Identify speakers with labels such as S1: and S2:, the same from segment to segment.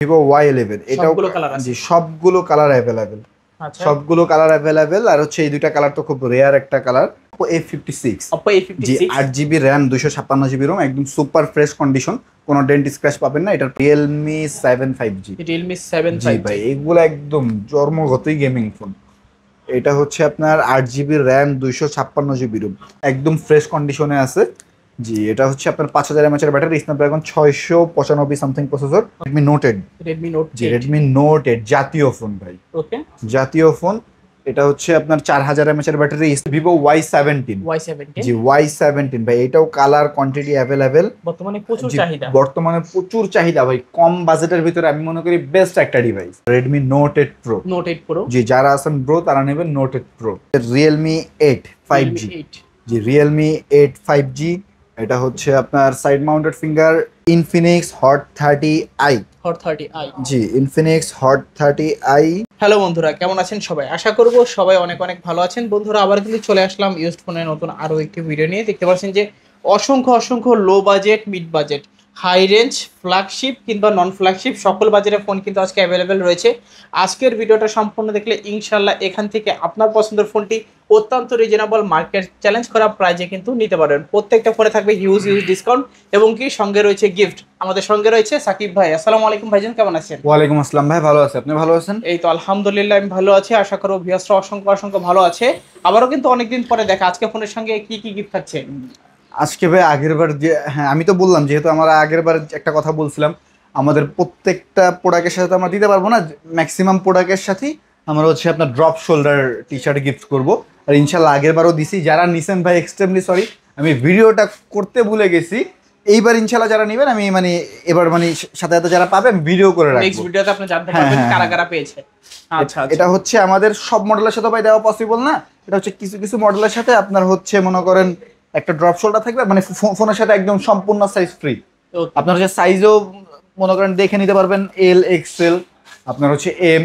S1: Vivo Y11 এটাও
S2: সবগুলো colour আছে।
S1: জি সবগুলো কালার অ্যাভেলেবেল।
S2: আচ্ছা,
S1: সবগুলো কালার অ্যাভেলেবেল আর হচ্ছে এই দুইটা কালার তো খুব রেয়ার একটা কালার। Oppo A56
S2: Oppo
S1: জি
S2: A56
S1: 8GB RAM 256GB ROM একদম সুপার ফ্রেশ কন্ডিশন, কোনো ডেন্ট স্ক্র্যাচ পাবেন না। এটা Realme 7 5G।
S2: Realme 7
S1: জি
S2: 5G।
S1: ভাই এগুলো একদম জন্মগতই গেমিং ফোন। এটা হচ্ছে আপনার 8GB RAM 256GB ROM একদম ফ্রেশ কন্ডিশনে আছে। জি এটা হচ্ছে আপনার 5000 mAh এর battery, Snapdragon 695 something processor, Redmi Note 8।
S2: Redmi Note
S1: জি
S2: 8।
S1: Redmi Note 8 জাতীয় ফোন ভাই,
S2: ওকে,
S1: জাতীয় ফোন। এটা হচ্ছে আপনার 4000 mAh এর ব্যাটারি, Vivo Y17।
S2: Y17
S1: জি Y17 ভাই এটাও কালার কোয়ান্টিটি অ্যাভেলেবেল।
S2: বর্তমানে প্রচুর
S1: জি
S2: চাহিদা।
S1: বর্তমানে প্রচুর চাহিদা ভাই, কম বাজেটের ভিতরে আমি মনে করি বেস্ট একটা device Redmi Note 8 Pro।
S2: Note 8 Pro,
S1: জি যারা আছেন ব্রো তারা নেবেন Note 8 Pro। Realme 8
S2: Realme
S1: 5G।
S2: 8
S1: জি Realme 8 5G। এটা হচ্ছে আপনার side mounted finger Infinix Hot 30i।
S2: Hot 30i।
S1: জি Infinix Hot 30i।
S2: হ্যালো বন্ধুরা, কেমন আছেন সবাই? আশা করব সবাই অনেক অনেক ভালো আছেন। বন্ধুরা আবার কিন্তু চলে আসলাম ইউজড ফোনের নতুন আরও একটি ভিডিও নিয়ে। দেখতে পাচ্ছেন যে অসংখ্য অসংখ্য low budget, mid budget, high range, flagship কিংবা নন ফ্ল্যাগশিপ সকল বাজেটের ফোন কিন্তু আজকে অ্যাভেলেবেল রয়েছে। আজকের ভিডিওটা সম্পূর্ণ দেখলে ইনশাল্লাহ এখান থেকে আপনার পছন্দের ফোনটি অত্যন্ত রিজনেবল মার্কেট চ্যালেঞ্জ করা প্রাইজে কিন্তু নিতে পারবেন। প্রত্যেকটা ফোনে থাকবে হিউজ ডিসকাউন্ট এবং কি সঙ্গে রয়েছে গিফট। আমাদের সঙ্গে রয়েছে সাকিব ভাই। আসসালামু আলাইকুম ভাইজান, কেমন আছেন?
S1: ওয়ালাইকুম আসসালাম ভাই, ভালো আছে, আপনি ভালো আছেন?
S2: এই তো আলহামদুলিল্লাহ আমি ভালো আছি, আশা করব ভিউয়ার্সরা অসংখ্য অসংখ্য ভালো আছে। আবারও কিন্তু অনেকদিন পরে দেখা, আজকে ফোনের সঙ্গে কি কি গিফট থাকছে?
S1: আজকে ভাই আগের বার যে, হ্যাঁ আমি তো বললাম যেহেতু আমরা আগের বার একটা কথা বলছিলাম, আমাদের প্রত্যেকটা প্রোডাক্টের সাথে তো আমরা দিতে পারবো না, ম্যাক্সিমাম প্রোডাক্টের সাথেই আমরা হচ্ছে আপনার drop shoulder T shirt gift করবো। আর ইনশাল্লাহ আগের বারও দিছি, যারা নিছেন ভাই এক্সট্রিমলি সরি, আমি ভিডিওটা করতে ভুলে গেছি। এইবার ইনশাল্লাহ যারা নেবেন আমি মানে এবার মানে সাথে সাথে যারা পাবে আমি ভিডিও করে
S2: নেক্সট
S1: রাখবো।
S2: ভিডিওতে আপনি জানতে
S1: হ্যাঁ,
S2: পারবেন
S1: হ্যাঁ,
S2: কারা
S1: হ্যাঁ।
S2: কারা পেয়েছে। আচ্ছা আচ্ছা,
S1: এটা হচ্ছে আমাদের সব মডেলের সাথে ভাই দেওয়া পসিবল না, এটা হচ্ছে কিছু কিছু মডেলের সাথে আপনার হচ্ছে মনে করেন একটা ড্রপ শোল্ডার থাকবে, মানে ফোনের সাথে একদম সম্পূর্ণ সাইজ ফ্রি।
S2: ওকে।
S1: আপনার হচ্ছে সাইজও মনে করেন দেখে নিতে পারবেন, এল এক্সেল, আপনার হচ্ছে এম।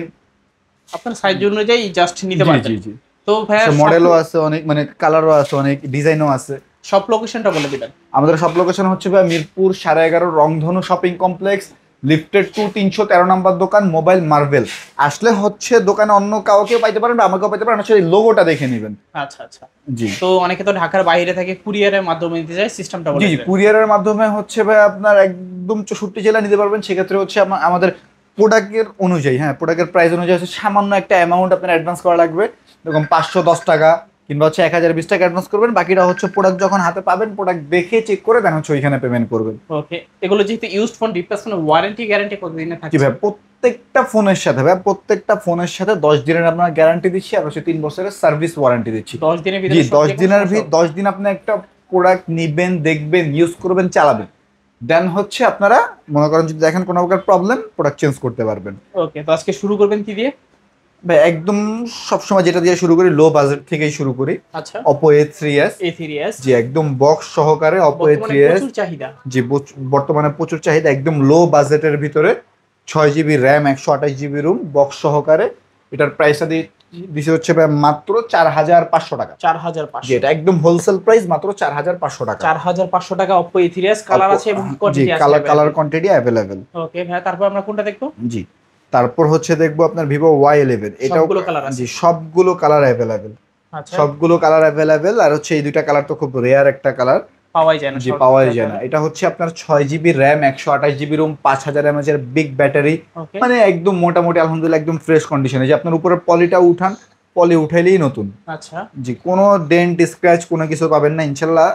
S2: আপনার সাইজ অনুযায়ী জাস্ট নিতে
S1: জি
S2: পারবেন।
S1: জি জি
S2: তো ভাইয়া
S1: মডেলও আছে অনেক, মানে কালারও আছে অনেক, ডিজাইনও আছে।
S2: সব লোকেশনটা বলে দিবেন।
S1: আমাদের সব লোকেশন হচ্ছে ভাই মিরপুর 11.5 রংধনু শপিং কমপ্লেক্স, লিফটেড 2 313 নম্বর দোকান, মোবাইল মার্বেল। আসলে হচ্ছে দোকানে অন্য কাউকে পাইতে পারেন বা আমাকেও পাইতে পারেন, আসলে লোগোটা দেখে নেবেন।
S2: আচ্ছা আচ্ছা,
S1: জি
S2: তো অনেকে তো ঢাকার বাইরে থেকে কুরিয়ারের মাধ্যমে নিতে যায়, সিস্টেমটা বলে
S1: জি জি
S2: দিবেন।
S1: কুরিয়ারের মাধ্যমে হচ্ছে ভাই আপনার একদম 64 জেলা নিতে পারবেন। সেক্ষেত্রে হচ্ছে আমাদের প্রোডাক্টের অনুযায়ী, হ্যাঁ প্রোডাক্টের প্রাইস অনুযায়ী হচ্ছে সামান্য একটা অ্যামাউন্ট আপনার অ্যাডভান্স করা লাগবে, এরকম 510 টাকা কিংবা হচ্ছে 1020 টাকা অ্যাডভান্স করবেন। বাকিটা হচ্ছে প্রোডাক্ট যখন হাতে পাবেন, প্রোডাক্ট দেখে চেক করে দেন হচ্ছে ওইখানে পেমেন্ট করবেন।
S2: ওকে, এগুলো যেহেতু used phone, replacement warranty guarantee কতদিনের
S1: জি
S2: থাকছে?
S1: ভাই প্রত্যেকটা ফোনের সাথে ভাই, প্রত্যেকটা ফোনের সাথে 10 দিনের আপনার গ্যারান্টি দিচ্ছি আর হচ্ছে 3 বছরের সার্ভিস ওয়ারেন্টি দিচ্ছি।
S2: 10 দিনের
S1: জি
S2: ভিতরে
S1: 10 দিনের 10 দিন আপনি একটা প্রোডাক্ট নিবেন, দেখবেন, ইউজ করবেন, চালাবেন, দেন হচ্ছে আপনারা মনে করেন যদি দেখেন কোনো প্রকার প্রবলেম, প্রোডাক্ট চেঞ্জ করতে পারবেন।
S2: ওকে, তো আজকে শুরু করবেন কি দিয়ে?
S1: ভাই একদম সবসময় যেটা দিয়ে শুরু করি, লো বাজেট থেকেই শুরু করি।
S2: আচ্ছা,
S1: Oppo A3s।
S2: A3s
S1: জি একদম বক্স সহকারে Oppo
S2: বর্তমানে
S1: A3s।
S2: প্রচুর চাহিদা।
S1: জি বর্তমানে প্রচুর চাহিদা, একদম লো বাজেটের ভিতরে 6GB RAM 128GB room box সহকারে। এটার প্রাইসটা দিছে হচ্ছে ভাই মাত্র 4500 টাকা।
S2: 4500।
S1: জি এটা একদম হোলসেল প্রাইস মাত্র 4500 টাকা।
S2: 4500 টাকা Oppo A3s, কালার আছে এবং
S1: জি
S2: কোয়ান্টিটি আছে।
S1: Colour quantity available.
S2: ওকে ভাই, তারপর আমরা কোনটা দেখবো?
S1: জি তারপর হচ্ছে দেখবো আপনার Vivo Y11। এটাও
S2: সবগুলো কালার আছে।
S1: জি সবগুলো কালার অ্যাভেলেবেল।
S2: আচ্ছা,
S1: সবগুলো কালার অ্যাভেলেবেল আর হচ্ছে এই দুইটা কালার তো খুব রেয়ার একটা কালার।
S2: পাওয়াই যায় না।
S1: জি পাওয়াই যায় না। এটা হচ্ছে আপনার 6GB RAM 128GB room 5000 mAh এর বিগ ব্যাটারি,
S2: ওকে,
S1: মানে একদম মোটামুটি আলহামদুলিল্লাহ একদম ফ্রেশ কন্ডিশনে। যে আপনার উপরে পলিটা উঠান, পলি উঠাইলেই নতুন।
S2: আচ্ছা,
S1: জি কোনো ডেন্ট স্ক্র্যাচ কোনো কিছু পাবেন না ইনশাল্লাহ।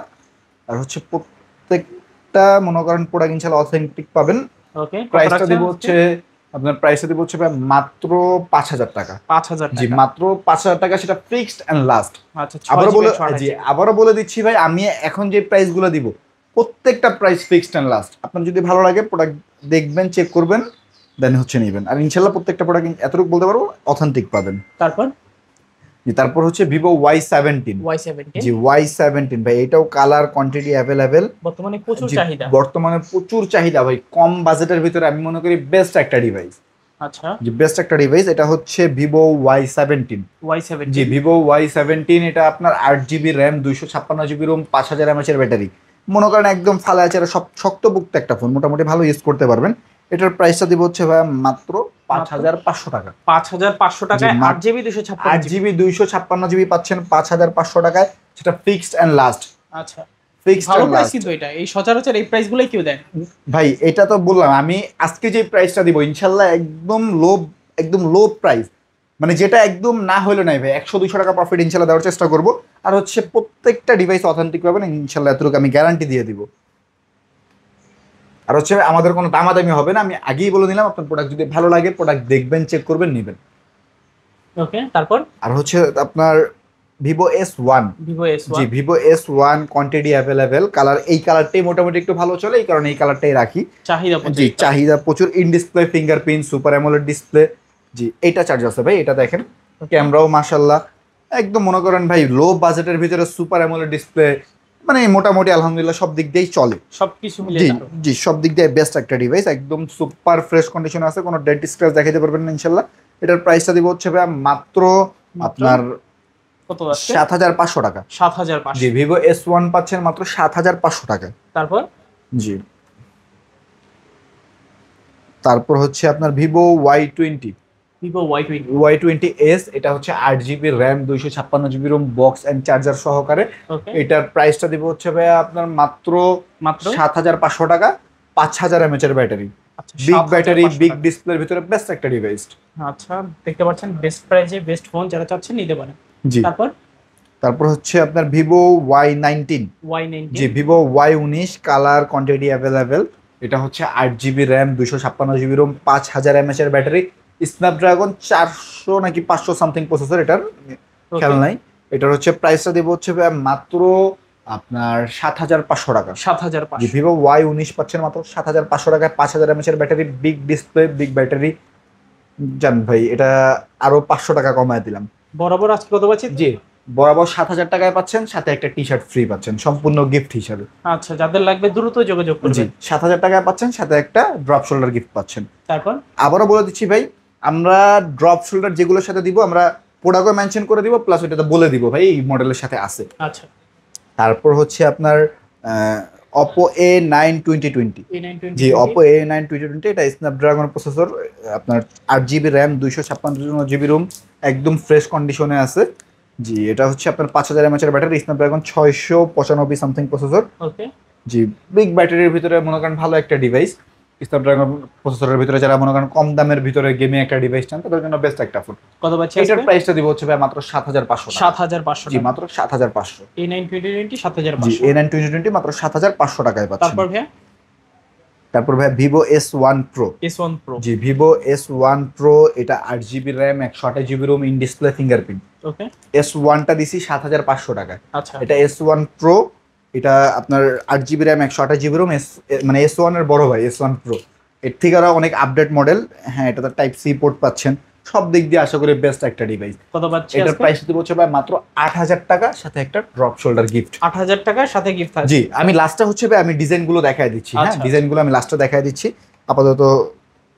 S1: আর হচ্ছে প্রত্যেকটা মনে করেন প্রোডাক্ট ইনশাল্লাহ অথেন্টিক পাবেন।
S2: ওকে,
S1: প্রাইসটা দিব হচ্ছে আপনার প্রাইসটা দিব হচ্ছে মাত্র 5000 টাকা।
S2: 5000
S1: জি
S2: টাকা।
S1: মাত্র 5000 টাকা, সেটা ফিক্সড এন্ড লাস্ট।
S2: আচ্ছা,
S1: আবারও
S2: 6GB
S1: বলে
S2: 128GB।
S1: জি আবারও বলে দিচ্ছি ভাই, আমি এখন যে প্রাইসগুলো দিব প্রত্যেকটা প্রাইস ফিক্সড এন্ড লাস্ট। আপনার যদি ভালো লাগে প্রোডাক্ট দেখবেন, চেক করবেন, দেন হচ্ছে নেবেন। আর ইনশাল্লাহ প্রত্যেকটা প্রোডাক্ট এতটুকু বলতে পারবো অথেন্টিক পাবেন।
S2: তারপর
S1: জি তারপর হচ্ছে Vivo Y17।
S2: Y17
S1: জি Y17 ভাই এটাও কালার কোয়ান্টিটি অ্যাভেলেবেল।
S2: বর্তমানে প্রচুর
S1: জি
S2: চাহিদা।
S1: বর্তমানে প্রচুর চাহিদা ভাই, কম বাজেটের ভিতরে আমি মনে করি বেস্ট একটা ডিভাইস।
S2: আচ্ছা,
S1: জি বেস্ট একটা ডিভাইস। এটা হচ্ছে Vivo Y17।
S2: Y17।
S1: জি Vivo Y17 এটা আপনার 8GB RAM 256GB ROM 5000 mAh এর ব্যাটারি। মনে করেন একদম ফালা আছে, সব শক্তপোক্ত একটা ফোন, মোটামুটি ভালো ইউজ করতে পারবেন। এটার প্রাইসটা দিব হচ্ছে ভাই মাত্র 5500 টাকা।
S2: 5500 টাকায় 8GB
S1: 8GB 256GB পাচ্ছেন 5500 টাকায়, সেটা ফিক্সড এন্ড লাস্ট।
S2: আচ্ছা,
S1: ফিক্সড
S2: ভালো
S1: এন্ড
S2: প্রাইস
S1: লাস্ট
S2: কিন্তু এটা, এই সচরাচর এই প্রাইসগুলোই কেউ দেয় না।
S1: ভাই। এটা তো বললাম আমি আজকে যে প্রাইসটা দিব ইনশাল্লাহ একদম লো প্রাইস, মানে যেটা একদম না হইলো নাই ভাই, 100-200 টাকা প্রফিট ইনশাল্লাহ দেওয়ার চেষ্টা করব। আর হচ্ছে প্রত্যেকটা ডিভাইস অথেন্টিক পাবেন ইনশাল্লাহ, এতটুকু আমি গ্যারান্টি দিয়ে দিব। আর হচ্ছে আমাদের কোনো দামাদামি হবে না, আমি আগেই বলে দিলাম, আপনার প্রোডাক্ট যদি ভালো লাগে প্রোডাক্ট দেখবেন, চেক করবেন, নেবেন।
S2: ওকে, তারপর
S1: আর হচ্ছে আপনার Vivo S1। জি, Vivo S1 quantity available, colour এই কালারটাই মোটামুটি একটু ভালো চলে, এই কারণে এই কালারটাই রাখি।
S2: চাহিদা
S1: জি, চাহিদা প্রচুর। In display fingerprint, super AMOLED display. জি, এটা চার্জ আছে ভাই, এটা দেখেন, ক্যামেরাও মাশাআল্লাহ একদম মনে করেন ভাই লো বাজেটের ভিতরে সুপার অ্যামোলেড ডিসপ্লে, মানে মোটামুটি আলহামদুলিল্লাহ সব দিক দিয়েই চলে,
S2: সবকিছু মিলে।
S1: জি জি, সব দিক দিয়ে বেস্ট একটা ডিভাইস, একদম সুপার ফ্রেশ কন্ডিশনে আছে, কোনো ডেড স্ক্র্যাচ দেখাইতে পারবেন না ইনশাল্লাহ। এটার প্রাইসটা দিব হচ্ছে ভাই মাত্র আপনার
S2: কত আছে?
S1: 7500 টাকা।
S2: 7500।
S1: জি, Vivo S1 পাচ্ছেন মাত্র 7500 টাকা।
S2: তারপর
S1: জি, তারপর হচ্ছে আপনার Vivo Y20।
S2: Vivo Y20।
S1: Y20s, এটা হচ্ছে 8GB RAM 256GB ROM box and charger সহকারে।
S2: ওকে,
S1: এটার প্রাইসটা দিব হচ্ছে ভাই আপনার মাত্র 7500 টাকা, 5000 mAh এর ব্যাটারি,
S2: আচ্ছা,
S1: বিগ ব্যাটারি,
S2: 7500
S1: বিগ
S2: টাকা।
S1: ডিসপ্লের ভিতরে বেস্ট একটা ডিভাইস।
S2: আচ্ছা, দেখতে পাচ্ছেন বেস্ট প্রাইসে বেস্ট ফোন, যারা চাচ্ছেন নিতে পারেন।
S1: জি,
S2: তারপর
S1: তারপর হচ্ছে আপনার Vivo Y19।
S2: Y19।
S1: জি, Vivo Y19 colour quantity available. এটা হচ্ছে 8GB RAM 256GB ROM 5000 mAh এর ব্যাটারি, স্ন্যাপড্রাগন 400 নাকি 500 সামথিং প্রসেসর, এটার খেয়াল নাই। এটার হচ্ছে প্রাইসটা দেবো হচ্ছে ভাই মাত্র আপনার 7500 টাকা।
S2: 7500।
S1: Vivo Y19 পাচ্ছেন মাত্র 7500 টাকায়, 5000 mAh এর battery, big display, big battery. জান ভাই এটা আরো 500 টাকা কমায় দিলাম।
S2: বরাবর আজকে কত পাচ্ছি?
S1: জি, বরাবর 7000 টাকায় পাচ্ছেন, সাথে একটা টি শার্ট ফ্রি পাচ্ছেন সম্পূর্ণ গিফট হিসাবে।
S2: আচ্ছা, যাদের লাগবে দ্রুত যোগাযোগ
S1: জি,
S2: করবেন।
S1: 7000 টাকায় পাচ্ছেন, সাথে একটা ড্রপ শোল্ডার গিফট পাচ্ছেন।
S2: তারপর
S1: আবারও বলে দিচ্ছি ভাই, আমরা ড্রপ শোল্ডার যেগুলোর সাথে দিব আমরা প্রোডাক্টও মেনশন করে দিব, প্লাস ওইটাতে বলে দিব ভাই এই মডেলের সাথে আছে।
S2: আচ্ছা,
S1: তারপর হচ্ছে আপনার Oppo A9 2020। জি, Oppo A9 2020, এটা স্ন্যাপড্রাগন প্রসেসর, আপনার 8GB র্যাম 256GB রোম, একদম ফ্রেশ কন্ডিশনে আছে। জি, এটা হচ্ছে আপনার 5000 mAh এর ব্যাটারি, স্ন্যাপড্রাগন 695 সামথিং প্রসেসর।
S2: ওকে,
S1: জি, বিগ ব্যাটারির ভিতরে মনে করেন ভালো একটা ডিভাইস, স্ন্যাপড্রাগন প্রসেসরের ভিতরে যারা মনে করেন কম দামের ভিতরে গেমিং একটা ডিভাইস চান তাদের জন্য বেস্ট একটা ফোন।
S2: কত পাচ্ছি?
S1: এটার প্রাইসটা দিব হচ্ছে ভাই মাত্র 7500 টাকা।
S2: 7500।
S1: জি, মাত্র 7500।
S2: A9 2020
S1: জি,
S2: 7500।
S1: A9 2020 মাত্র 7500 টাকায় পাচ্ছেন।
S2: তারপর ভাই
S1: তারপর ভাই Vivo S1 Pro।
S2: S1 Pro।
S1: জি, Vivo S1 Pro, এটা 8GB RAM 128GB ROM, in display fingerprint.
S2: Okay,
S1: S1টা দিছি 7500 টাকায়।
S2: আচ্ছা,
S1: এটা S1 Pro, এটা আপনার 8GB র্যাম 128GB রোম, মানে S1 এর বড় ভাই S1 Pro। এর থেকে আরো অনেক আপডেট মডেল। হ্যাঁ, এটাতে টাইপ সি পোর্ট পাচ্ছেন, সব দিক দিয়ে আশা করি বেস্ট একটা ডিভাইস।
S2: কত পাচ্ছি?
S1: এটার
S2: আজকে
S1: প্রাইস দিব হচ্ছে ভাই মাত্র 8000 টাকা, সাথে একটা ড্রপ শোল্ডার গিফট।
S2: 8000 টাকার সাথে গিফট আছে।
S1: জি, আমি লাস্টটা হচ্ছে ভাই আমি ডিজাইনগুলো দেখায় দিচ্ছি। হ্যাঁ,
S2: আচ্ছা।
S1: ডিজাইনগুলো আমি লাস্টে দেখায় দিচ্ছি আপাতত।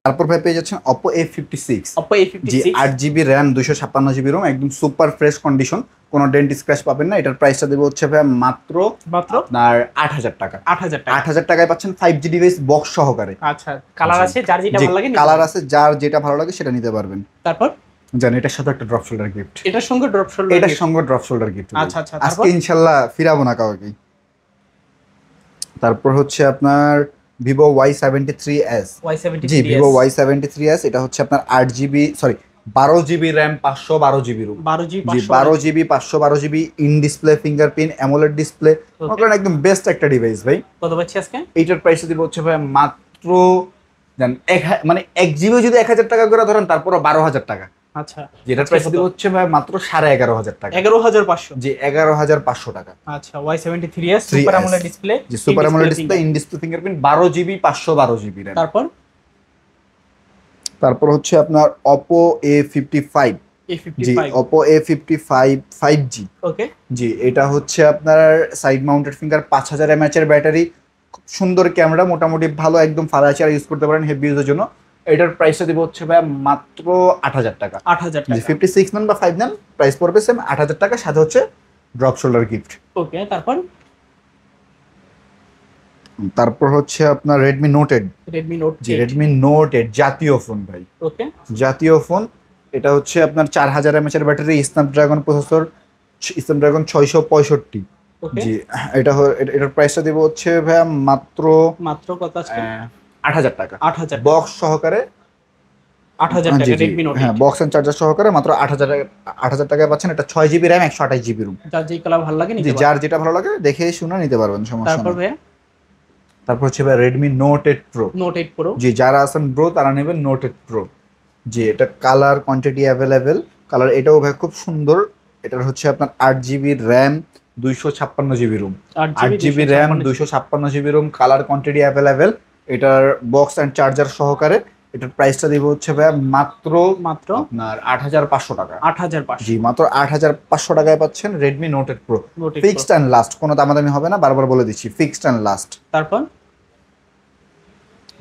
S1: তারপর ভাই পেয়ে যাচ্ছেন Oppo A56।
S2: Oppo
S1: জি,
S2: A56।
S1: 8GB RAM 256GB ROM, একদম সুপার ফ্রেশ কন্ডিশন, কোনো ডেন্ট স্ক্র্যাচ পাবেন না। এটার প্রাইসটা দেবো হচ্ছে ভাই মাত্র আপনার 8000 টাকা।
S2: 8000 টাকা।
S1: 8000 টাকায় পাচ্ছেন 5G ডিভাইস বক্স সহকারে।
S2: আচ্ছা, কালার আছে, যার যেটা ভালো লাগে
S1: কালার আছে, যার যেটা ভালো লাগে সেটা নিতে পারবেন।
S2: তারপর
S1: জান, এটার সাথে একটা ড্রপ শোল্ডার গিফট।
S2: এটার সঙ্গে ড্রপ শোল্ডার,
S1: এটার সঙ্গে ড্রপ শোল্ডার গিফট।
S2: আচ্ছা আচ্ছা,
S1: আজকে ইনশাআল্লাহ ফিরাবো না কাউকে। তারপর হচ্ছে আপনার Vivo Y73s।
S2: Y73।
S1: জি, Vivo Y73s, এটা হচ্ছে আপনার 12GB RAM 512GB ROM.
S2: 12GB
S1: জি, 12GB 512GB, in display fingerprint, AMOLED display, একদম বেস্ট একটা ডিভাইস ভাই।
S2: কত পাচ্ছি আজকে?
S1: এইটার প্রাইস দিব হচ্ছে ভাই মাত্র জান মানে 1GB যদি 1000 টাকা করে ধরেন, তারপর 12000 টাকা।
S2: আচ্ছা,
S1: যেটার প্রাইস দিব হচ্ছে ভাই মাত্র 11500 টাকা।
S2: 11500।
S1: জি, 11500 টাকা।
S2: আচ্ছা, Y73s super AMOLED display.
S1: G, super AMOLED display, in display fingerprint, 12GB 512GB RAM. তারপর হচ্ছে আপনার Oppo A55। জি, Oppo A55 5G।
S2: ওকে,
S1: জি, এটা হচ্ছে আপনার সাইড মাউন্টেড ফিঙ্গার, 5000 mAh এর ব্যাটারি, খুব সুন্দর ক্যামেরা, মোটামুটি ভালো, একদম ফারাচার ইউজ করতে পারেন হেভি ইউজের জন্য। এটার প্রাইসটা দিব হচ্ছে ভাই মাত্র 8000 টাকা।
S2: 8000 টাকা।
S1: 56 নেন বা 5 নেন, প্রাইস পড়বে সেম 8000 টাকা, সাথে হচ্ছে ড্রপ শোল্ডার গিফট।
S2: ওকে, তারপর
S1: তারপর হচ্ছে আপনার রেডমি নোট 8।
S2: রেডমি নোট
S1: জি রেডমি নোট 8 জাতীয় ফোন ভাই,
S2: ওকে
S1: জাতীয় ফোন। এটা হচ্ছে আপনার 4000 mAh এর ব্যাটারি, স্ন্যাপড্রাগন প্রসেসর, স্ন্যাপড্রাগন 665।
S2: ওকে
S1: জি এটার প্রাইসটা দিব হচ্ছে ভাইয়া মাত্র
S2: মাত্র কত আজকে
S1: 8000 টাকা
S2: 8000
S1: বক্স সহকারে।
S2: 8000
S1: জি
S2: টাকা
S1: জি
S2: রেডমি নোট
S1: হ্যাঁ, বক্স এন্ড চার্জার সহকারে মাত্র 8000 টাকায় পাচ্ছেন। এটা 6 জিবি র্যাম, 128 জিবি রুম।
S2: যার যেই কালার ভালো লাগে
S1: জি
S2: নিতে
S1: যার
S2: পারেন।
S1: যেটা ভালো লাগে দেখে শুনে নিতে পারবেন, সমস্যা
S2: তারপর
S1: নেই।
S2: ভাইয়া
S1: তারপর হচ্ছে ভাই Redmi Note 8 Pro.
S2: Note 8 Pro
S1: জি যারা আছেন ব্রো তারা নেবেন নোট 8 প্রো। জি এটা কালার কোয়ান্টিটি অ্যাভেলেবেল, কালার এটাও ভাই খুব সুন্দর। এটার হচ্ছে আপনার 8 GB RAM, 256 GB ROM. 8 GB RAM, 256 GB ROM, colour quantity available. এটার বক্স অ্যান্ড চার্জার সহকারে। এটার প্রাইসটা দিব হচ্ছে ভাই মাত্র
S2: মাত্র
S1: আপনার 8500 টাকা।
S2: 8500
S1: জি মাত্র 8500 টাকায় পাচ্ছেন Redmi Note 8 Pro.
S2: Note 8
S1: fixed and last, কোনো দামাদামি হবে না, বারবার বলে দিচ্ছি, ফিক্সড অ্যান্ড লাস্ট।
S2: তারপর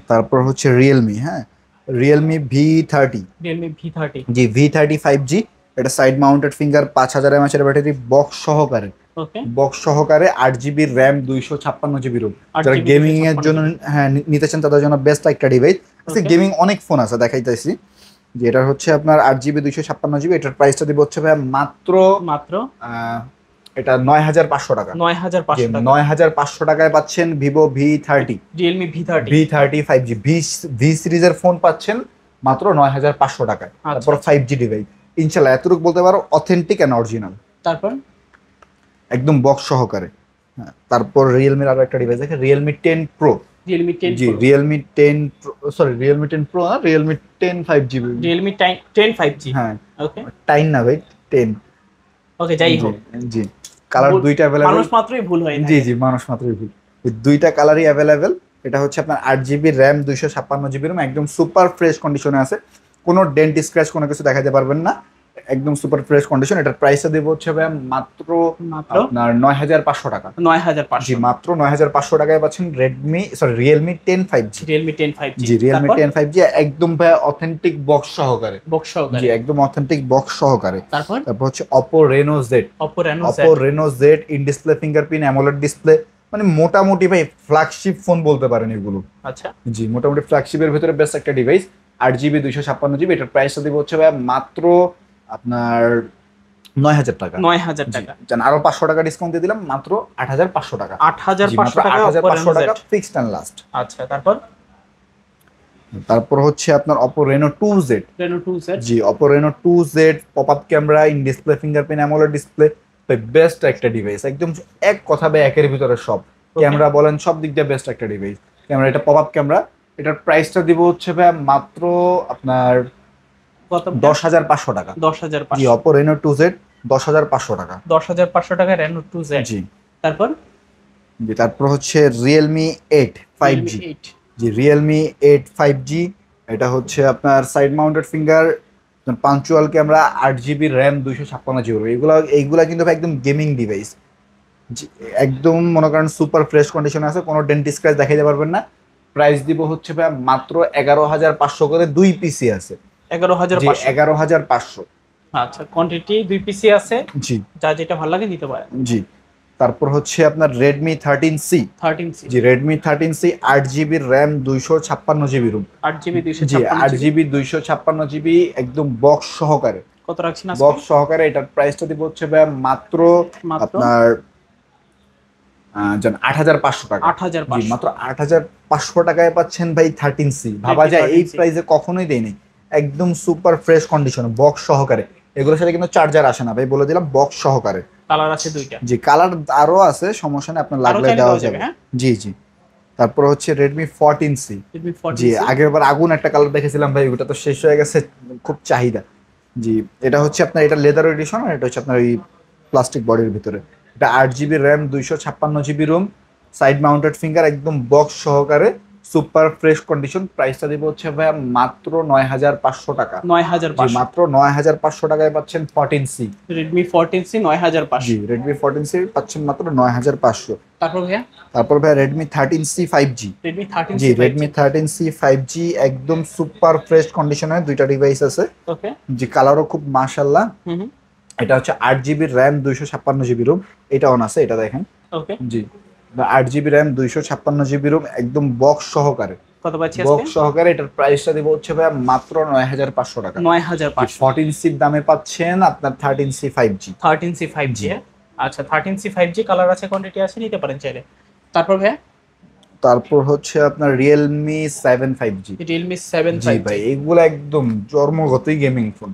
S1: তারপর হচ্ছে রিয়েলমি, হ্যাঁ রিয়েলমি V30।
S2: Realme V30
S1: জি V30 5G। এটা সাইড মাউন্টেড ফিঙ্গার, 5000 mAh এর ব্যাটারি, বক্স সহকারে।
S2: ওকে
S1: বক্স সহকারে 8 জিবি র্যাম, 256 জিবি রুম।
S2: 8
S1: যারা
S2: GB
S1: গেমিং এর
S2: 256
S1: জন্য হ্যাঁ নিতে চান তাদের জন্য বেস্ট একটা ডিভাইস। আজকে
S2: Okay.
S1: গেমিং অনেক ফোন আছে দেখাইতেছি। যে এটা হচ্ছে আপনার 8 জিবি 256 জিবি। এটার প্রাইসটা দিব হচ্ছে ভাই মাত্র
S2: মাত্র
S1: এটা 9500 টাকা।
S2: 9500 টাকা
S1: 9500 টাকায় পাচ্ছেন Vivo V30।
S2: Realme V30
S1: V30 5G V সিরিজের ফোন পাচ্ছেন মাত্র 9500 টাকায়।
S2: আচ্ছা।
S1: তারপর 5G ডিভাইস, ইনশাল্লাহ এতটুকু বলতে পারো অথেন্টিক অ্যান্ড অরিজিনাল,
S2: তারপর
S1: একদম বক্স সহকারে। হ্যাঁ তারপর রিয়েলমির আরো একটা ডিভাইস দেখে, রিয়েলমি 10 প্রো।
S2: Realme 10
S1: জি
S2: Pro
S1: Realme 10 pro, sorry Realme 10 pro না, রিয়েলমি 10 5G।
S2: Realme 10 5G
S1: হ্যাঁ
S2: ওকে
S1: টাইন না ভাই, 10।
S2: ওকে যাই
S1: জি
S2: হোক
S1: জি কালার দুইটা অ্যাভেলেবেল।
S2: মানুষ মাত্রই ভুল হয়
S1: জি জি মানুষ মাত্রই ভুল। এই দুইটা কালারই অ্যাভেলেবেল। এটা হচ্ছে আপনার 8 জিবি র্যাম, 256 জিবি রুম, একদম সুপার ফ্রেশ কন্ডিশনে আছে। কোনো ডেন্ট স্ক্র্যাচ কোনো কিছু দেখাতে পারবেন না, একদম সুপার ফ্রেশ কন্ডিশন। এটার প্রাইসটা দেবো হচ্ছে ভাই মাত্র
S2: মাত্র
S1: আপনার 9500 টাকা। জি
S2: 9500
S1: মাত্র 9500 টাকায় পাচ্ছেন রিয়েলমি 10 5G।
S2: Realme 10 5G
S1: জি রিয়েলমি 10 5G একদম ভাই অথেন্টিক বক্স সহকারে।
S2: বক্স
S1: জি
S2: সহকারে
S1: একদম অথেন্টিক বক্স সহকারে।
S2: তারপর
S1: তারপর হচ্ছে Oppo Reno Z।
S2: Oppo Reno Z
S1: Oppo Reno Z in display fingerprint AMOLED display, মানে মোটামুটি ভাই ফ্ল্যাগশিপ ফোন বলতে পারেন এগুলো।
S2: আচ্ছা
S1: জি মোটামুটি ফ্ল্যাগশিপের ভিতরে বেস্ট একটা ডিভাইস। 8 GB 256 GB. এটার প্রাইসটা দিব হচ্ছে ভাই মাত্র আপনার 9000 টাকা।
S2: 9000 টাকা
S1: জান আরো 500 টাকা ডিসকাউন্ট দিয়ে দিলাম, মাত্র 8500 টাকা। জি,
S2: 8500
S1: মাত্র
S2: টাকা Oppo
S1: 8500
S2: Reno
S1: টাকা
S2: Z
S1: ফিক্সড অ্যান্ড লাস্ট।
S2: আচ্ছা তারপর
S1: তারপর হচ্ছে আপনার Oppo Reno 2Z।
S2: Reno 2Z
S1: G Oppo Reno 2Z pop up camera, in display fingerprint AMOLED display, best একটা ডিভাইস একদম। এক কথা ভাই একের ভিতরে সব, ক্যামেরা বলেন সব দিক দিয়ে বেস্ট একটা ডিভাইস। ক্যামেরা, এটা পপ আপ ক্যামেরা। এটার প্রাইসটা দিব হচ্ছে ভাই মাত্র আপনার
S2: কত
S1: 10500 টাকা। জি
S2: 10500
S1: Oppo Reno 2Z 10500 টাকা।
S2: 10500 টাকা Reno 2Z
S1: জি
S2: তারপর
S1: জি তারপর হচ্ছে Realme 8 5G।
S2: Realme 8
S1: জি Realme 8 5G। এটা হচ্ছে আপনার side mounted finger, punctual camera, 8 GB RAM, 256 GB. এইগুলা কিন্তু ভাই একদম গেমিং ডিভাইস। একদম মনে করেন সুপার ফ্রেশ কন্ডিশনে আছে, কোনো ডেন্ট স্ক্র্যাচ দেখাইতে পারবেন না। প্রাইস দিব হচ্ছে ভাই মাত্র 11500 করে, 2 পিসি আছে।
S2: 11500
S1: 11500।
S2: আচ্ছা কোয়ান্টিটি 2 পিসি আছে,
S1: জি
S2: যা যেটা ভালো লাগে নিতে পারেন।
S1: জি তারপর হচ্ছে আপনার Redmi 13C।
S2: 13C
S1: জি Redmi 13C 8 GB RAM, 256 GB ROM.
S2: 8GB
S1: জি
S2: 256GB
S1: 8 জিবি 256 জিবি একদম বক্স সহকারে।
S2: কত রাখছেন আজকে?
S1: বক্স সহকারে এটার প্রাইসটা দিব হচ্ছে ভাই মাত্র
S2: মাত্র
S1: আপনার 8500 টাকা। জি
S2: 8500
S1: মাত্র 8500 টাকায় পাচ্ছেন ভাই 13C। ভাবা যায় এই
S2: 13C
S1: প্রাইসে কখনোই দেয়নি। একদম সুপার ফ্রেশ কন্ডিশন, বক্স সহকারে। এগুলোর সাথে কিন্তু চার্জার আসে না ভাই, বলে দিলাম, বক্স সহকারে।
S2: কালার আছে দুইটা,
S1: জি কালার আরো আছে, সমস্যা নেই, আপনার
S2: আরো
S1: লাগলে
S2: চাইলে
S1: দেওয়া
S2: দেওয়া যাবে।
S1: যাবে।
S2: হ্যাঁ
S1: জি জি তারপর হচ্ছে Redmi 14C।
S2: Redmi
S1: জি
S2: 14C
S1: আগের বার আগুন একটা কালার দেখেছিলাম ভাই, ওটা তো শেষ হয়ে গেছে, খুব চাহিদা। জি এটা হচ্ছে আপনার, এটা লেদার এডিশন, আর এটা হচ্ছে আপনার ওই প্লাস্টিক বডির ভিতরে। এটা 8 GB RAM, 256 GB ROM, side mounted finger, একদম বক্স সহকারে, সুপার ফ্রেশ কন্ডিশন। প্রাইসটা দিব হচ্ছে ভাই মাত্র 9500 টাকা। জি
S2: 9500
S1: মাত্র 9500 টাকায় পাচ্ছেন 14C।
S2: Redmi 14C 9500
S1: জি Redmi 14C পাচ্ছেন মাত্র 9500।
S2: তারপর ভাইয়া
S1: তারপর ভাই Redmi 13C 5G।
S2: Redmi 13C
S1: জি Redmi 13C 5G একদম সুপার ফ্রেশ কন্ডিশনে, দুইটা ডিভাইস আছে।
S2: ওকে
S1: জি কালারও খুব মাশাআল্লাহ।
S2: হুম
S1: এটা হচ্ছে 8 জিবি র্যাম, 256 জিবি রুম। এটা অন আছে, এটা দেখেন।
S2: ওকে
S1: জি 8 জিবি র্যাম 256 জিবি রোম একদম বক্স সহকারে।
S2: কত পাচ্ছি আজকে?
S1: বক্স সহকারে এটার প্রাইসটা দিব হচ্ছে ভাইয়া মাত্র 9500 টাকা।
S2: 9500।
S1: 14C দামে পাচ্ছেন আপনার 13C 5G।
S2: 13C 5G। আচ্ছা 13C 5G কালার আছে, কোয়ান্টিটি আছে, নিতে পারেন চাইলে। তারপর ভাইয়া
S1: তারপর হচ্ছে আপনার রিয়েলমি 7 5G।
S2: রিয়েলমি 7
S1: জি
S2: 5G।
S1: ভাই এগুলো একদম জন্মগতই গেমিং ফোন।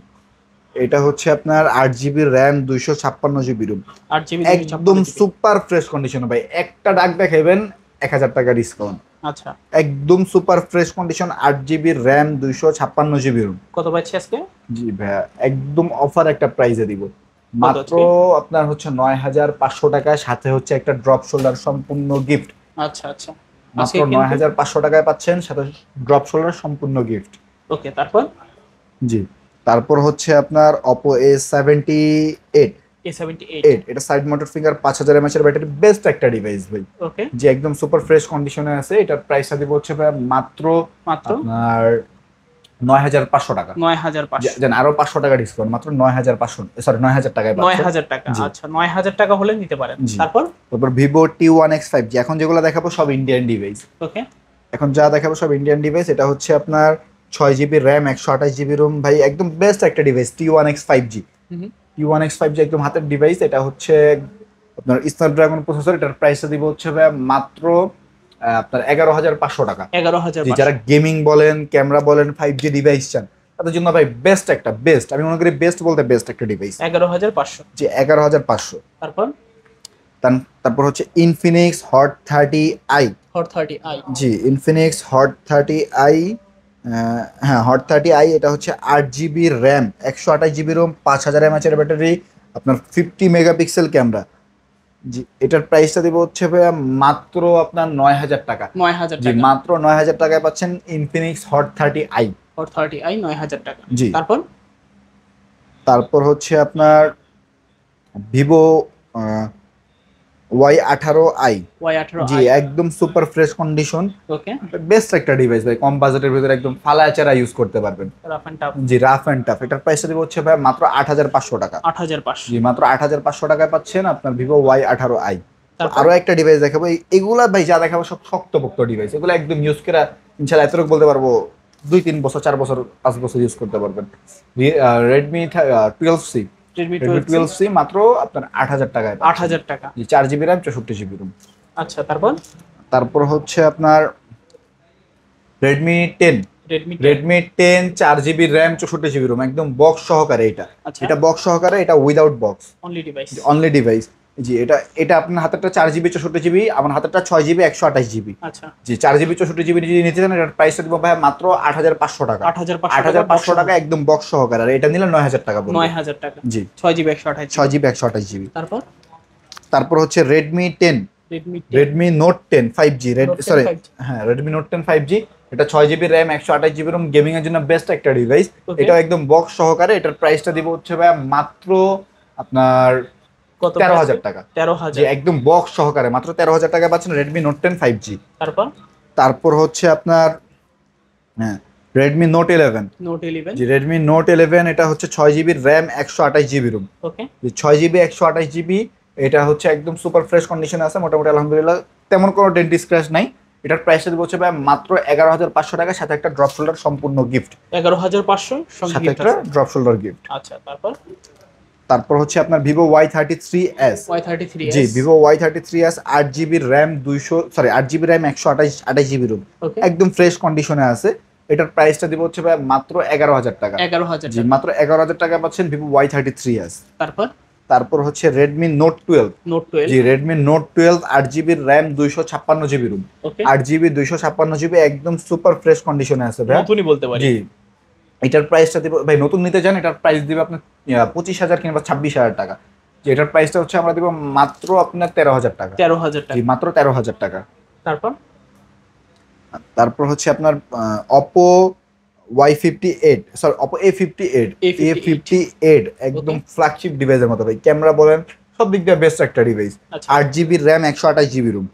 S1: এটা হচ্ছে আপনার 8 GB RAM 256 GB ROM
S2: 8 GB
S1: একদম সুপার ফ্রেশ কন্ডিশন ভাই। একটা ডাক দেখাইবেন 1000 টাকা ডিসকাউন্ট।
S2: আচ্ছা
S1: একদম super fresh condition 8 GB RAM 256 GB Rome.
S2: কত পাচ্ছি আজকে?
S1: জি ভাইয়া একদম অফার একটা প্রাইজে দিব মাত্র আপনার হচ্ছে 9500 টাকায়, সাথে হচ্ছে একটা ড্রপ শোল্ডার সম্পূর্ণ গিফট।
S2: আচ্ছা আচ্ছা
S1: মাত্র 9500 টাকায় পাচ্ছেন সাথে ড্রপ শোল্ডার সম্পূর্ণ গিফট।
S2: ওকে তারপর
S1: জি তারপর হচ্ছে আপনার Oppo A78।
S2: A78
S1: এটা সাইড মাউন্টেড ফিঙ্গার 5000 mAh এর ব্যাটারি, বেস্ট একটা ডিভাইস ভাই।
S2: ওকে
S1: যে একদম সুপার ফ্রেশ কন্ডিশনে আছে। এটার প্রাইসটা দিব হচ্ছে ভাই মাত্র
S2: মাত্র
S1: আপনার 9500 টাকা।
S2: 9500।
S1: জান আরো 500 টাকা ডিসকাউন্ট, মাত্র 9500 সরি 9000 টাকায় পাচ্ছেন।
S2: 9000 টাকা।
S1: জি।
S2: আচ্ছা 9000 টাকা হলে নিতে পারেন।
S1: জি।
S2: তারপর
S1: তারপর Vivo T1X 5G। এখন যেগুলো দেখাবো সব ইন্ডিয়ান ডিভাইস।
S2: ওকে
S1: এখন যা দেখাবো সব ইন্ডিয়ান ডিভাইস। এটা হচ্ছে আপনার 6 জিবি র্যাম 128 জিবি রোম ভাই একদম বেস্ট একটা device T1X 5G। T1X 5G একদম হাতের ডিভাইস। এটা হচ্ছে আপনার স্ন্যাপড্রাগন প্রসেসর। এটার প্রাইসটা দিব হচ্ছে ভাই মাত্র আপনার 11500 টাকা।
S2: 11500।
S1: জি, যারা গেমিং বলেন ক্যামেরা বলেন 5G ডিভাইস চান তাদের জন্য ভাই বেস্ট একটা বেস্ট, আমি মনে করি বেস্ট বলতে বেস্ট একটা ডিভাইস।
S2: 11500।
S1: জি 11500।
S2: তারপর
S1: তারপর হচ্ছে Infinix hot 30i।
S2: Hot 30i।
S1: জি ইনফিনিক্স হট 30i। হ্যাঁ হট 30i। এটা হচ্ছে 8 GB RAM 128 GB Rome 5000 mAh এর ব্যাটারি, আপনার 50 মেগাপিক্সেল ক্যামেরা। জি এটার প্রাইসটা দিব হচ্ছে ভাইয়া মাত্র আপনার 9000 টাকা।
S2: 9000
S1: জি
S2: টাকা।
S1: মাত্র 9000 টাকায় পাচ্ছেন Infinix hot 30i।
S2: Hot 30i 9000 টাকা।
S1: জি।
S2: তারপর
S1: হচ্ছে আপনার ভিভো Y18i।
S2: Y18i।
S1: জি একদম super fresh condition,
S2: okay
S1: best একটা ডিভাইস ভাই। কম বাজেটের ভিতরে একদম ফালাচারা ইউজ করতে পারবেন।
S2: Rough and tough.
S1: জি রাফ এন্ড টাফ। এটার প্রাইসটা দিব হচ্ছে ভাই মাত্র 8500 টাকা।
S2: 8500।
S1: জি মাত্র 8500 টাকায় পাচ্ছেন আপনার ভিভো Y18i।
S2: তারপর?
S1: আরো একটা ডিভাইস দেখাবো। এগুলা ভাই যা দেখাবো সব শক্তপোক্ত ডিভাইস। এগুলো একদম ইউজ করে ইনশাআল্লাহ এতটুকু বলতে পারবো 2-3 বছর 4 বছর 5 বছর ইউজ করতে পারবেন। Redmi 12C।
S2: Redmi
S1: Redmi
S2: 12C
S1: 12C মাত্র আপনার 8000 টাকায় পাচ্ছেন।
S2: 8000 টাকা।
S1: জি 4 জিবি র্যাম 64 জিবি রোম।
S2: আচ্ছা তারপর
S1: তারপর হচ্ছে আপনার Redmi 10। Redmi 10 4 GB RAM 64 GB ROM একদম বক্স সহকারে।
S2: আচ্ছা
S1: এটা বক্স সহকারে, এটা without box
S2: only device.
S1: Only device. জি এটা আপনার হাতেরটা 4 জিবি 64 জিবি, আমার হাতেরটা 6 জিবি 128 জিবি।
S2: আচ্ছা
S1: জি 4 জিবি 64 জিবি যদি নিতে চান এটার প্রাইসটা দিব ভাই মাত্র 8500 টাকা। 8500 টাকা একদম বক্স সহকারে। আর এটা নিলে 9000 টাকা পড়বে।
S2: 9000 টাকা।
S1: জি
S2: 6GB 128GB।
S1: 6 GB 128 GB.
S2: তারপর
S1: হচ্ছে Redmi 10।
S2: Redmi 10।
S1: Redmi note 10 5G।
S2: Note 10
S1: sorry
S2: 5G
S1: হ্যাঁ রেডমি নোট 10 5G। এটা 6 GB RAM 128 GB Rome gaming এর জন্য বেস্ট একটা ডিভাইস।
S2: Okay.
S1: এটাও একদম বক্স সহকারে। এটার প্রাইসটা দিব হচ্ছে ভাই মাত্র আপনার
S2: কত?
S1: 13000 টাকা।
S2: 13000।
S1: জি একদম বক্স সহকারে মাত্র 13000 টাকায় পাচ্ছেন রেডমি নোট 10 5G। তারপর হচ্ছে আপনার হ্যাঁ রেডমি নোট 11।
S2: নোট 11।
S1: জি রেডমি নোট 11। এটা হচ্ছে 6 জিবি র্যাম 128 জিবি রোম।
S2: ওকে
S1: 6 জিবি 128 জিবি। এটা হচ্ছে একদম সুপার ফ্রেশ কন্ডিশনে আছে মোটামুটি আলহামদুলিল্লাহ, তেমন কোনো ডেন্ট স্ক্র্যাচ নাই। এটার প্রাইসটা দিব হচ্ছে ভাই মাত্র 11500 টাকা, সাথে একটা ড্রপ শোল্ডার সম্পূর্ণ গিফট।
S2: 11500 সঙ্গে
S1: সাথে
S2: gift
S1: একটা
S2: আছে।
S1: Drop shoulder gift.
S2: আচ্ছা
S1: তারপর হচ্ছে আপনার ভিভো Y33s।
S2: Y33s।
S1: জি Vivo Y33s 8 GB RAM 8 GB RAM 128 GB ROM
S2: okay
S1: একদম ফ্রেশ কন্ডিশনে আছে। এটার প্রাইসটা দিব হচ্ছে ভাই মাত্র 11000 টাকা।
S2: 11000
S1: জি
S2: টাকা।
S1: মাত্র 11000 টাকা পাচ্ছেন ভিভো Y33s।
S2: তারপর
S1: হচ্ছে রেডমি নোট 12।
S2: নোট 12।
S1: জি Redmi Note 12 8 GB RAM 256 GB ROM.
S2: Okay
S1: 8 GB 256 GB একদম সুপার ফ্রেশ কন্ডিশনে আছে ভাই।
S2: নতুনই বলতে পারি।
S1: জি এটার প্রাইসটা দিব ভাই, নতুন নিতে চান এটার প্রাইস দিবে আপনার 25000 কিংবা 26000 টাকা। যে এটার প্রাইসটা হচ্ছে আমরা দিব মাত্র আপনার 13000 টাকা।
S2: 13000 টাকা।
S1: জি মাত্র 13000 টাকা।
S2: তারপর
S1: হচ্ছে আপনার Oppo Y58 sorry Oppo A58। A58 একদম ফ্ল্যাগশিপ ডিভাইসের মতো ভাই। ক্যামেরা বলেন সব দিক দিয়ে বেস্ট একটা ডিভাইস।
S2: আচ্ছা
S1: 8 GB RAM 128 GB ROM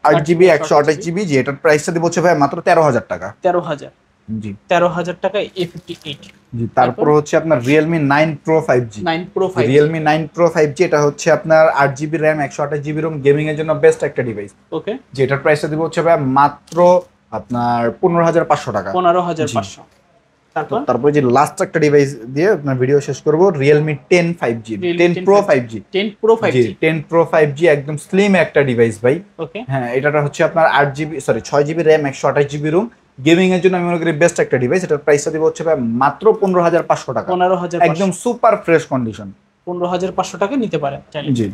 S1: 8 GB 128 GB. জি এটার প্রাইসটা দিব হচ্ছে ভাই মাত্র 13000 টাকা।
S2: 13000।
S1: জি
S2: 13,000 টাকায় A58
S1: জি। তারপর হচ্ছে আপনার Realme 9 Pro 5G।
S2: 9 Pro 5G।
S1: Realme 9 Pro 5G এটা হচ্ছে আপনার 8GB RAM 128GB ROM, gaming এর জন্য বেস্ট একটা ডিভাইস।
S2: ওকে,
S1: যেটার প্রাইসটা দিব হচ্ছে ভাই মাত্র আপনার 15,500 টাকা।
S2: 15,500। তারপর
S1: তারপরে যে লাস্ট একটা ডিভাইস দিয়ে আপনার ভিডিও শেষ করব, Realme 10 5G, 10 Pro 5G।
S2: 10 Pro 5G।
S1: জি 10 Pro 5G একদম স্লিম একটা ডিভাইস ভাই।
S2: ওকে,
S1: হ্যাঁ এটাটা হচ্ছে আপনার 6GB RAM 128GB ROM, gaming এর জন্য আমি মনে করি বেস্ট একটা ডিভাইস। এটার প্রাইসটা দিব হচ্ছে ভাই মাত্র 15,500 টাকা।
S2: 15,500
S1: একদম সুপার ফ্রেশ কন্ডিশন।
S2: 15,500 টাকা নিতে পারেন চাইলে।
S1: জি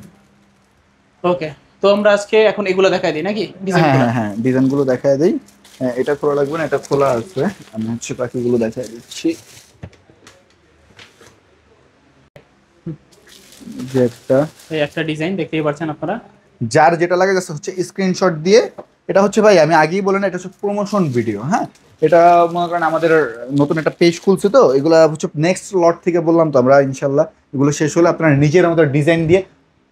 S2: ওকে, তো আমরা আজকে এখন এগুলো দেখাই দিই নাকি
S1: হ্যাঁ
S2: ডিজাইনগুলো?
S1: হ্যাঁ হ্যাঁ, ডিজাইনগুলো দেখায় দেই। হ্যাঁ, এটা খোলা লাগবে না, এটা খোলা আছে। আমি হচ্ছে বাকিগুলো দেখায় দিচ্ছি। যে একটা
S2: এই একটা ডিজাইন দেখতেই পাচ্ছেন আপনারা।
S1: যার যেটা লাগে জাস্ট হচ্ছে স্ক্রিনশট দিয়ে। এটা হচ্ছে ভাই আমি আগেই বলে না, এটা হচ্ছে প্রমোশন ভিডিও। হ্যাঁ এটা মনে করেন আমাদের নতুন একটা পেজ খুলছে, তো এগুলো হচ্ছে নেক্সট লট থেকে বললাম তো আমরা ইনশাল্লাহ এগুলো শেষ হলে আপনার নিজের মতো ডিজাইন দিয়ে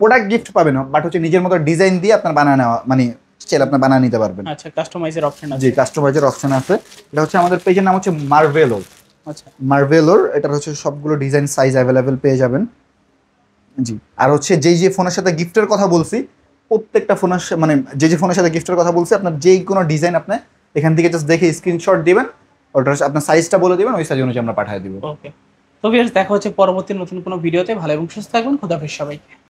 S1: প্রোডাক্ট গিফট পাবেন, বাট হচ্ছে নিজের মতো ডিজাইন দিয়ে আপনার বানায় নেওয়া, মানে চাইলে আপনার বানিয়ে নিতে পারবেন।
S2: আচ্ছা, কাস্টমাইজের অপশন আছে।
S1: জি কাস্টমাইজের অপশন আছে। এটা হচ্ছে আমাদের পেজের নাম হচ্ছে মার্ভেলোর।
S2: আচ্ছা,
S1: মার্ভেলোর এটার হচ্ছে সবগুলো ডিজাইন সাইজ অ্যাভেলেবেল পেয়ে যাবেন। জি আর হচ্ছে যেই যে ফোনের সাথে গিফটের কথা বলছি, প্রত্যেকটা ফোনের মানে যে ফোনের সাথে গিফটের কথা বলছি, আপনার যেই কোনো ডিজাইন আপনি এখান থেকে জাস্ট দেখে স্ক্রিনশট দিবেন, ওটা আপনার সাইজটা বলে দিবেন, ওই সাইজ অনুযায়ী আমরা পাঠিয়ে দিব।
S2: ওকে। তো ভিউয়ার্স দেখা হচ্ছে পরবর্তী নতুন কোনো ভিডিওতে। ভালো এবং সুস্থ থাকবেন। খোদাহাফেজ সবাইকে।